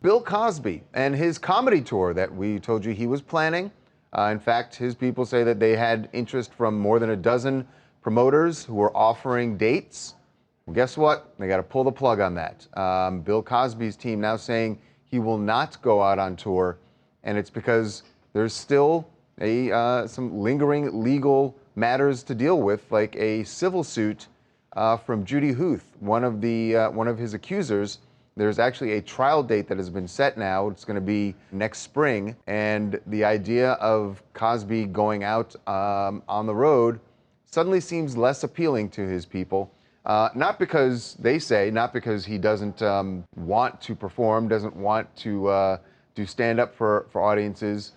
Bill Cosby and his comedy tour that we told you he was planning. In fact, his people say that they had interest from more than a dozen promoters who were offering dates. Well, guess what? They got to pull the plug on that. Bill Cosby's team now saying he will not go out on tour, and it's because there's still some lingering legal matters to deal with, like a civil suit from Judy Huth, one of his accusers. There's actually a trial date that has been set now. It's going to be next spring, and the idea of Cosby going out on the road suddenly seems less appealing to his people. Not because he doesn't want to perform, doesn't want to stand up for audiences.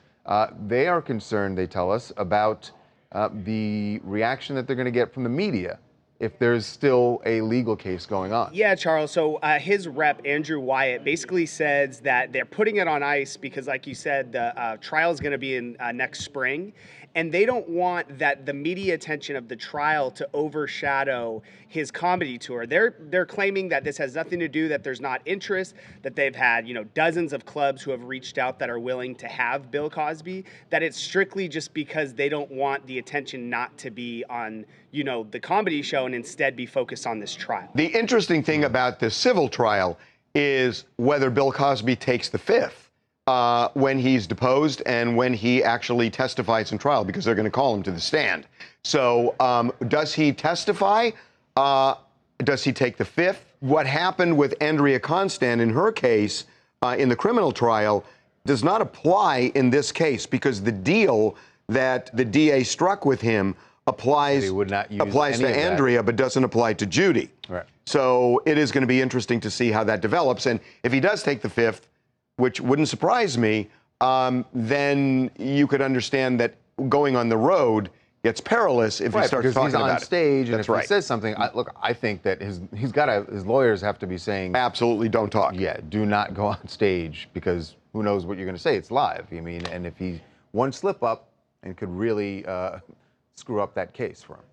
They are concerned, they tell us, about the reaction that they're going to get from the media if there's still a legal case going on. Yeah, Charles. So his rep, Andrew Wyatt, basically says that they're putting it on ice because, like you said, the trial is going to be in next spring. And they don't want that the media attention of the trial to overshadow his comedy tour. They're claiming that this has nothing to do, that there's not interest, that they've had, dozens of clubs who have reached out that are willing to have Bill Cosby, that it's strictly just because they don't want the attention not to be on, the comedy show and instead be focused on this trial. The interesting thing about this civil trial is whether Bill Cosby takes the fifth. When he's deposed and when he actually testifies in trial, because they're going to call him to the stand. So does he testify? Does he take the fifth? What happened with Andrea Constand in her case in the criminal trial does not apply in this case, because the deal that the DA struck with him applies to Andrea, but doesn't apply to Judy. Right. So it is going to be interesting to see how that develops. And if he does take the fifth, which wouldn't surprise me, then you could understand that going on the road gets perilous if he starts talking about it. He's on stage, and if right. he says something, I think that his lawyers have to be saying, absolutely don't talk. Yeah, do not go on stage, because who knows what you're going to say? It's live. And if he one slip up, and could really screw up that case for him.